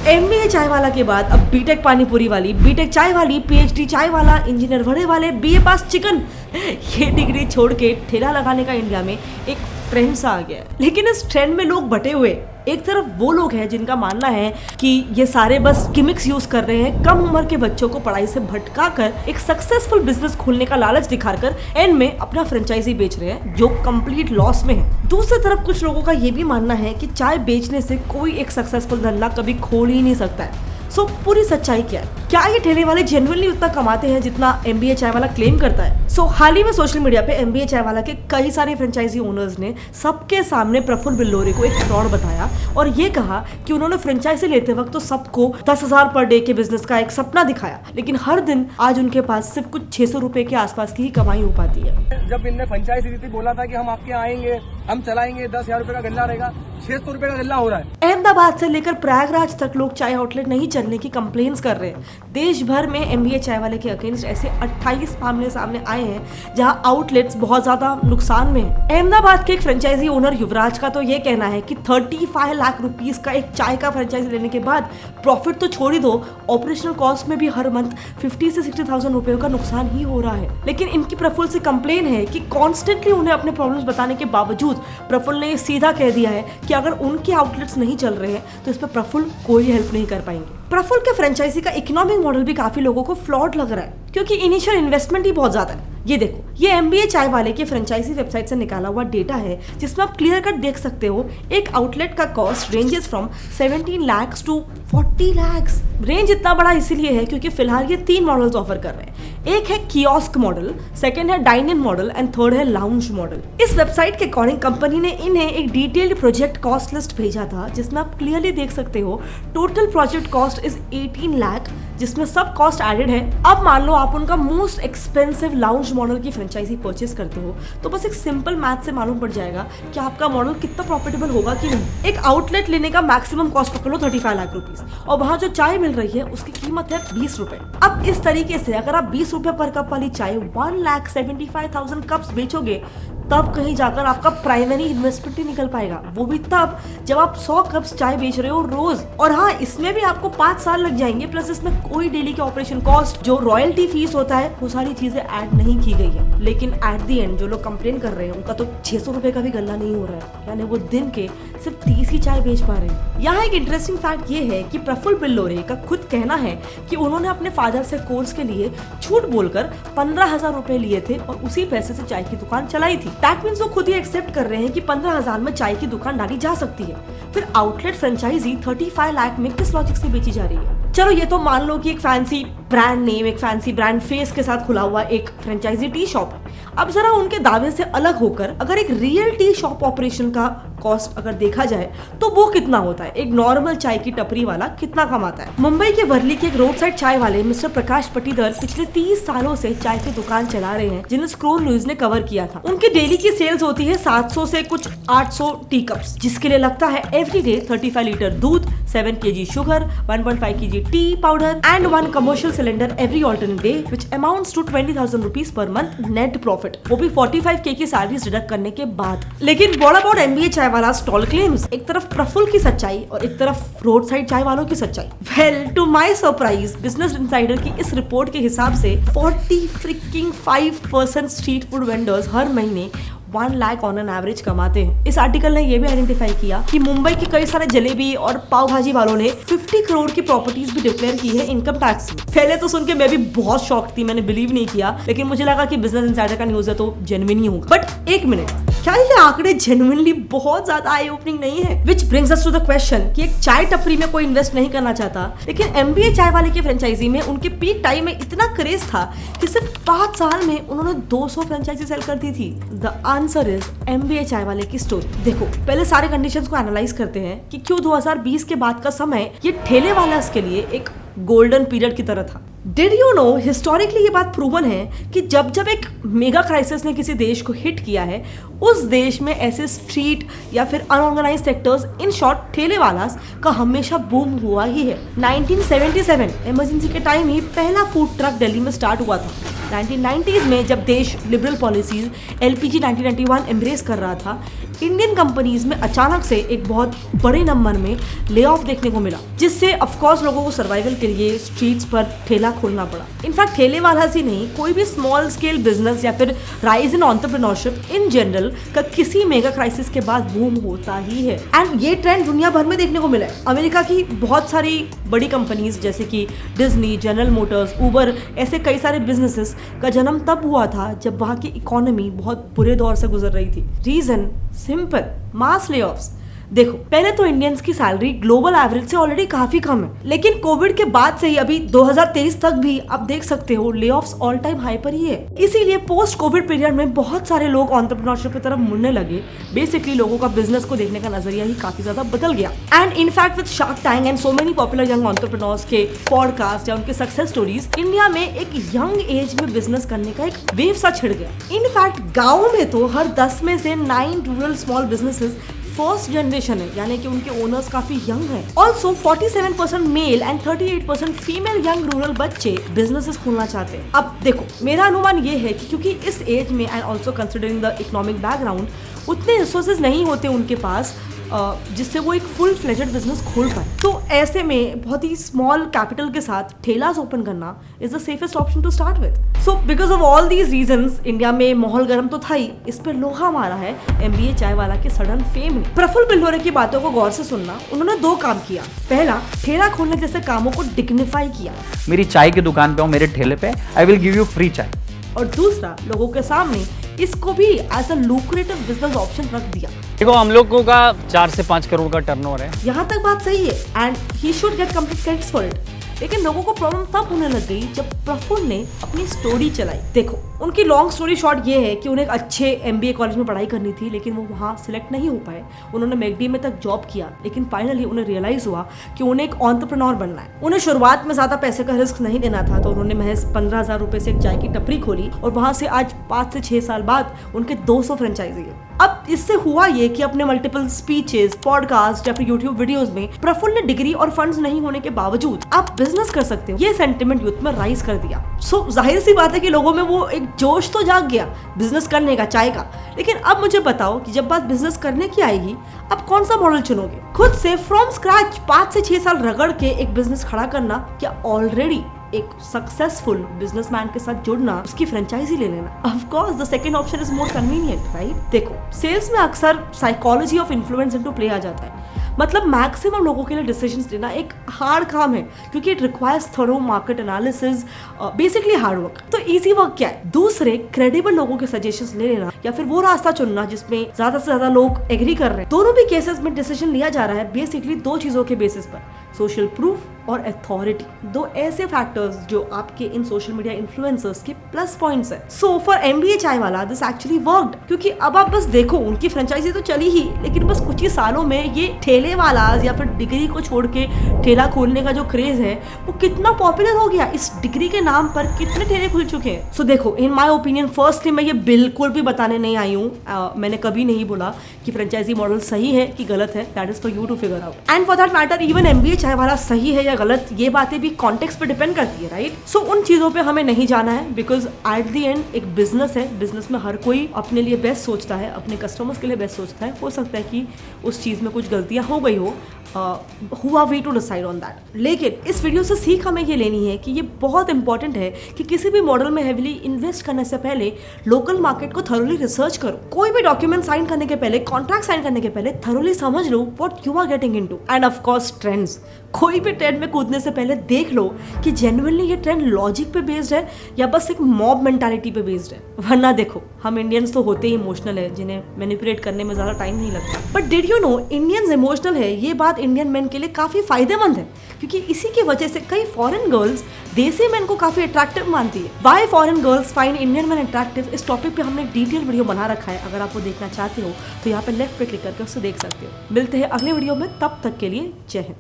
MBA चाय वाला के बाद अब बीटेक पानीपुरी वाली, बीटेक चाय वाली, पीएचडी चाय वाला, इंजीनियर वड़े वाले, बीए पास चिकन, ये डिग्री छोड़ के ठेला लगाने का इंडिया में एक ट्रेंड सा आ गया है। लेकिन इस ट्रेंड में लोग बटे हुए, एक तरफ वो लोग हैं जिनका मानना है कि ये सारे बस गिमिक्स यूज कर रहे हैं, कम उम्र के बच्चों को पढ़ाई से भटका कर एक सक्सेसफुल बिजनेस खोलने का लालच दिखाकर एंड में अपना फ्रेंचाइजी बेच रहे हैं जो कंप्लीट लॉस में है। दूसरी तरफ कुछ लोगों का ये भी मानना है कि चाय बेचने से कोई एक सक्सेसफुल धंधा कभी खोल ही नहीं सकता है। सो पूरी सच्चाई क्या है? क्या ये ठेले वाले जेन्युइनली उतना कमाते हैं जितना एमबीए चाय वाला क्लेम करता है? सो हाल ही में सोशल मीडिया पे एमबीए चाय वाला के कई सारे फ्रेंचाइजी ओनर्स ने सबके सामने प्रफुल्ल बिल्लोरे को एक फ्रॉड बताया और ये कहा कि उन्होंने फ्रेंचाइजी लेते वक्त तो सबको 10,000 पर डे के बिजनेस का एक सपना दिखाया, लेकिन हर दिन आज उनके पास सिर्फ कुछ 600 रुपए के आसपास की ही कमाई हो पाती है। जब इनने फ्रेंचाइजी दी थी, बोला था कि हम आपके आएंगे, हम चलाएंगे, 10,000 रुपए का गल्ला रहेगा, 600 रुपए का गल्ला हो रहा है। अहमदाबाद से लेकर प्रयागराज तक लोग चाय आउटलेट नहीं चलने की कंप्लेंट्स कर रहे हैं। देश भर में एमबीए चाय वाले के अगेंस्ट ऐसे 28 मामले सामने आए हैं जहां आउटलेट्स बहुत ज्यादा नुकसान में हैं। अहमदाबाद के एक फ्रेंचाइजी ओनर युवराज का तो ये कहना है कि 35 लाख रुपीस का एक चाय का फ्रेंचाइजी लेने के बाद प्रॉफिट तो छोड़ ही दो, ऑपरेशनल कॉस्ट में भी हर मंथ 50 से 60,000 रुपए का नुकसान ही हो रहा है। लेकिन इनकी प्रफुल्ल से कंप्लेन है कि कॉन्स्टेंटली उन्हें अपने प्रॉब्लम्स बताने के बावजूद प्रफुल्ल ने सीधा कह दिया है कि अगर उनके आउटलेट्स नहीं चल रहे हैं तो इस पर प्रफुल्ल कोई हेल्प नहीं कर पाएंगे। प्रफुल्ल के फ्रेंचाइजी का इकोनॉमिक मॉडल भी काफी लोगों को फ्लॉड लग रहा है क्योंकि इनिशियल इन्वेस्टमेंट ही बहुत ज्यादा है। ये देखो, ये एमबीए चाय वाले के फ्रेंचाइजी वेबसाइट से निकाला हुआ डेटा है जिसमें आप क्लियर कट देख सकते हो एक आउटलेट का cost ranges from 17 lakhs to 40 lakhs। Range इतना बड़ा इसीलिए है क्योंकि फिलहाल ये 3 मॉडल्स ऑफर कर रहे हैं। एक है कियोस्क मॉडल, सेकंड है dine in model and third है लाउंज मॉडल। इस वेबसाइट के अकॉर्डिंग कंपनी ने इन्हें एक डिटेल्ड प्रोजेक्ट कॉस्ट लिस्ट भेजा था जिसमें आप क्लियरली देख सकते हो total project cost is 18 lakh, जिसमें सब कॉस्ट एडेड है। अब मान लो आप उनका मोस्ट एक्सपेंसिव लाउंज मॉडल की फ्रेंचाइजी परचेस करते हो तो बस एक सिंपल मैथ से मालूम पड़ जाएगा कि आपका मॉडल कितना प्रॉफिटेबल होगा कि नहीं। एक आउटलेट लेने का मैक्सिमम कॉस्ट पकड़ लो 35 लाख रुपीस और वहाँ जो चाय मिल रही है उसकी कीमत है 20 रुपए। अब इस तरीके से अगर आप 20 रुपए पर कप वाली चाय 1,75,000 कप्स बेचोगे तब कहीं जाकर आपका प्राइमरी इन्वेस्टमेंट ही निकल पाएगा, वो भी तब जब आप 100 कप्स चाय बेच रहे हो रोज। और हाँ, इसमें भी आपको 5 साल लग जाएंगे, प्लस इसमें कोई डेली के ऑपरेशन कॉस्ट, जो रॉयल्टी फीस होता है, वो सारी चीजें ऐड नहीं की गई है। लेकिन एट दी एंड जो लोग कंप्लेन कर रहे हैं उनका तो 600 रुपए का भी गल्ला नहीं हो रहा है, यानी वो दिन के सिर्फ 30 ही चाय बेच पा रहे हैं। यहाँ एक इंटरेस्टिंग फैक्ट ये है कि प्रफुल्ल बिल्लोरे का खुद कहना है कि उन्होंने अपने फादर से कोर्स के लिए झूठ बोलकर 15,000 रुपए लिए थे और उसी पैसे से चाय की दुकान चलाई थी। दैट मींस वो खुद ही एक्सेप्ट कर रहे हैं कि 15,000 में चाय की दुकान डाली जा सकती है। फिर आउटलेट फ्रेंचाइजी 35 लाख में किस लॉजिक से बेची जा रही है? चलो ये तो मान लो कि एक फैंसी ब्रांड नेम, एक फैंसी ब्रांड फेस के साथ खुला हुआ एक फ्रेंचाइजी टी शॉप है। अब जरा उनके दावे से अलग होकर अगर एक रियल टी शॉप ऑपरेशन का कॉस्ट अगर देखा जाए तो वो कितना होता है, एक नॉर्मल चाय की टपरी वाला कितना कमाता है? मुंबई के वर्ली के एक रोड साइड चाय वाले मिस्टर प्रकाश पटीदर पिछले 30 सालों से चाय की दुकान चला रहे हैं, जिन्हें स्क्रोल न्यूज ने कवर किया था। उनकी डेली की सेल्स होती है 700 से कुछ 800 टी कप्स, जिसके लिए लगता है एवरीडे 35 लीटर दूध, 7 kg sugar, 1.5 kg tea powder and 1 commercial cylinder every alternate day, which amounts to 20,000 rupees per month net profit, वो भी 45K की सैलरीज डिडक्ट करने के बाद। लेकिन व्हाट अबाउट एमबीए चाय वाला स्टॉल क्लेम्स? एक तरफ प्रफुल्ल की सच्चाई और एक तरफ रोड साइड चाय वालों की सच्चाई। Well, to my surprise, Business Insider की इस रिपोर्ट के हिसाब से 45% स्ट्रीट फूड वेंडर्स हर महीने 1 लाख ऑन एन एवरेज कमाते हैं। इस आर्टिकल ने यह भी आइडेंटिफाई किया कि मुंबई के कई सारे जलेबी और पाव भाजी वालों ने 50 करोड़ की प्रॉपर्टीज भी डिक्लेयर की है इनकम टैक्स में। पहले तो सुन के मैं भी बहुत शॉक थी, मैंने बिलीव नहीं किया, लेकिन मुझे लगा कि बिजनेस इनसाइडर का न्यूज है तो जेन्युइन ही होगा। बट एक मिनट, क्या ये आंकड़े जेन्युइनली बहुत ज्यादा आई ओपनिंग नहीं है? Which brings us to the question कि एक चाय टपरी में कोई इन्वेस्ट नहीं करना चाहता, लेकिन एमबीए चाय वाले की फ्रेंचाइजी में उनके पीक टाइम में इतना क्रेज था कि सिर्फ 5 साल में उन्होंने 200 फ्रेंचाइजी सेल कर दी थी। द आंसर इज एमबीए चाय वाले की स्टोरी। देखो, पहले सारे कंडीशंस को एनालाइज करते हैं कि क्यों 2020 के बाद का समय ये ठेले वाला के लिए एक गोल्डन पीरियड की तरह था। डिड यू नो, हिस्टोरिकली ये बात प्रूवन है कि जब जब एक मेगा क्राइसिस ने किसी देश को हिट किया है, उस देश में ऐसे स्ट्रीट या फिर अनऑर्गेनाइज्ड सेक्टर्स, इन शॉर्ट ठेले वालास का हमेशा बूम हुआ ही है। 1977 इमरजेंसी के टाइम ही पहला फूड ट्रक दिल्ली में स्टार्ट हुआ था। 1990s में जब देश लिबरल पॉलिसीज LPG 1991 एम्ब्रेस कर रहा था, इंडियन कंपनीज में अचानक से एक बहुत बड़े नंबर में ले ऑफ देखने को मिला, जिससे ऑफकोर्स लोगों को सर्वाइवल के लिए स्ट्रीट्स पर ठेला खोलना पड़ा। इनफैक्ट ठेले वाला ही नहीं, कोई भी स्मॉल स्केल बिजनेस या फिर rise in entrepreneurship in general का किसी मेगा क्राइसिस के बाद बूम होता ही है। एंड ये ट्रेंड दुनिया भर में देखने को मिला है। अमेरिका की बहुत सारी बड़ी कंपनीज जैसे कि डिज्नी, जनरल मोटर्स, उबर, ऐसे कई सारे बिजनेसेस का जन्म तब हुआ था जब वहाँ की इकोनॉमी बहुत बुरे दौर से गुजर रही थी। रीजन सिंपल, मास लेऑफ्स। देखो, पहले तो इंडियंस की सैलरी ग्लोबल एवरेज से ऑलरेडी काफी कम है, लेकिन कोविड के बाद से ही अभी 2023 तक भी आप देख सकते हो लेऑफ्स ऑल टाइम हाई पर ही है। इसीलिए पोस्ट कोविड पीरियड में बहुत सारे लोग एंटरप्रेन्योरशिप की तरफ मुड़ने लगे। बेसिकली लोगों का बिजनेस को देखने का नजरिया ही काफी ज्यादा बदल गया। And in fact with shark tank and so many popular young entrepreneurs के पॉडकास्ट या उनके सक्सेस स्टोरीज, इंडिया में एक यंग एज में बिजनेस करने का एक वेव सा छिड़ गया। इनफैक्ट गाँव में तो हर 10 में से 9 rural small businesses first generation है, यानी कि उनके ओनर्स काफी यंग हैं। Also 47% male and 38% female young rural बच्चे बिजनेसेस खोलना चाहते हैं। अब देखो, मेरा अनुमान ये है कि क्योंकि इस एज में and also considering the economic background उतने रिसोर्सेज नहीं होते उनके पास जिससे वो एक फुल फ्लेजेड बिजनेस खोल पाए। तो ऐसे में बहुत ही स्मॉल कैपिटल के साथ ठेलास ओपन करना is the safest option to start with. So because of all these reasons India में माहौल गर्म तो था ही, इस पर लोहा मारा है MBA चाय वाला के सडन फेम ने। प्रफुल्ल बिल्होरे की बातों को गौर से सुनना। उन्होंने 2 काम किया। पहला, ठेला खोलने जैसे कामों को डिग्निफाई किया। मेरी चाय की दुकान पे हो, मेरे ठेले पे I will give you free chai. और दूसरा, लोगों के सामने इसको भी as a lucrative business option रख दिया। देखो, हम लोगों का 4 से 5 करोड़ का टर्नओवर है। यहाँ तक बात सही है and he should get complete credits for it. लेकिन लोगों को प्रॉब्लम तब होने लग गई जब प्रफुल्ल ने अपनी स्टोरी चलाई। देखो, उनकी लॉन्ग स्टोरी शॉर्ट ये है कि उन्हें एक अच्छे MBA कॉलेज में पढ़ाई करनी थी, लेकिन वो वहाँ सिलेक्ट नहीं हो पाए। उन्होंने मैकडी में तक जॉब किया, लेकिन फाइनली उन्हें रियलाइज हुआ कि उन्हें एक एंटरप्रेन्योर बनना है। उन्हें शुरुआत में ज्यादा पैसे का रिस्क नहीं लेना था, तो उन्होंने महज 15,000 रुपए से एक चाय की टपरी खोली और वहां से आज 5 से 6 साल बाद उनके 200 फ्रेंचाइजी है। अब इससे हुआ ये कि अपने मल्टीपल स्पीचेस, पॉडकास्ट या फिर यूट्यूब वीडियोस में प्रफुल्ल ने डिग्री और फंड्स नहीं होने के बावजूद आप बिजनेस कर सकते हो, ये सेंटिमेंट यूथ में राइज कर दिया। सो जाहिर सी बात है कि लोगों में वो एक जोश तो जाग गया बिजनेस करने का, चाय का। लेकिन अब मुझे बताओ कि जब बात बिजनेस करने की आएगी, अब कौन सा मॉडल चुनोगे? खुद से फ्रॉम स्क्रैच 5 से 6 साल रगड़ के एक बिजनेस खड़ा करना, क्या ऑलरेडी एक सक्सेसफुल बिजनेसमैन के साथ जुड़ना, उसकी फ्रेंचाइजी ले लेना? Of course the second option is more convenient, right? देखो, सेल्स में अक्सर psychology of influence into play आ जाता है। मतलब मैक्सिमम लोगों के लिए डिसीजंस लेना एक हार्ड काम है, क्योंकि it requires thorough market analysis, basically hard work. तो इजी वर्क क्या है? दूसरे क्रेडिबल लोगों के सजेशंस ले लेना या फिर वो रास्ता चुनना जिसमें ज्यादा से ज्यादा लोग एग्री कर रहे हैं। दोनों भी केसेस में डिसीजन लिया जा रहा है बेसिकली 2 चीजों के बेसिस पर, सोशल प्रूफ और अथॉरिटी। 2 ऐसे फैक्टर्स जो आपके इन सोशल मीडिया इन्फ्लुएंसर्स के प्लस पॉइंट्स है। सो फॉर MBA चाय वाला दिस एक्चुअली वर्कड, क्योंकि अब आप बस देखो, उनकी फ्रेंचाइजी तो चली ही, लेकिन बस कुछ ही सालों में ये ठेले वाला या फिर डिग्री को छोड़ के ठेला खोलने का जो क्रेज है वो कितना पॉपुलर हो गया। इस डिग्री के नाम पर कितने ठेले खुल चुके हैं। सो देखो, इन माय ओपिनियन, फर्स्टली मैं ये बिल्कुल भी बताने नहीं आई हूँ, मैंने कभी नहीं बोला कि फ्रेंचाइजी मॉडल सही है कि गलत है। That is for you to figure out. And for that matter even MBA chai वाला सही है या गलत, ये बातें भी कॉन्टेक्स्ट पे डिपेंड करती है, राइट? सो उन चीजों पे हमें नहीं जाना है, बिकॉज एट द एंड एक बिजनेस है। बिजनेस में हर कोई अपने लिए बेस्ट सोचता है, अपने कस्टमर्स के लिए बेस्ट सोचता है। हो सकता है कि उस चीज में कुछ गलतियां हो गई हो, who are we to decide on that? लेकिन इस वीडियो से सीख हमें ये लेनी है कि ये बहुत इंपॉर्टेंट है कि किसी भी मॉडल में हेविली इन्वेस्ट करने से पहले लोकल मार्केट को थरोली रिसर्च करो। कोई भी डॉक्यूमेंट साइन करने के पहले, कॉन्ट्रैक्ट साइन करने के पहले थरोली समझ लो what you are getting into. And of course trends, कोई भी ट्रेंड में कूदने से पहले देख लो कि जेन्युइनली ये ट्रेंड लॉजिक पे बेस्ड है या बस एक मॉब मेंटालिटी पे बेस्ड है। वरना देखो, हम इंडियंस तो होते ही इमोशनल है, जिन्हें मैनिपुलेट करने में ज्यादा टाइम नहीं लगता। But did you know Indians emotional है, ये बात इंडियन मेन के लिए काफी फायदेमंद है, क्योंकि इसी की वजह से कई फॉरेन गर्ल्स देसी मेन को काफी अट्रैक्टिव मानती है। Why foreign girls find Indian main attractive, इस टॉपिक पे हमने डिटेल वीडियो बना रखा है। अगर आप वो देखना चाहते हो तो यहाँ पे लेफ्ट पे क्लिक करके उससे देख सकते हो। मिलते हैं अगले वीडियो में, तब तक के लिए जय हिंद।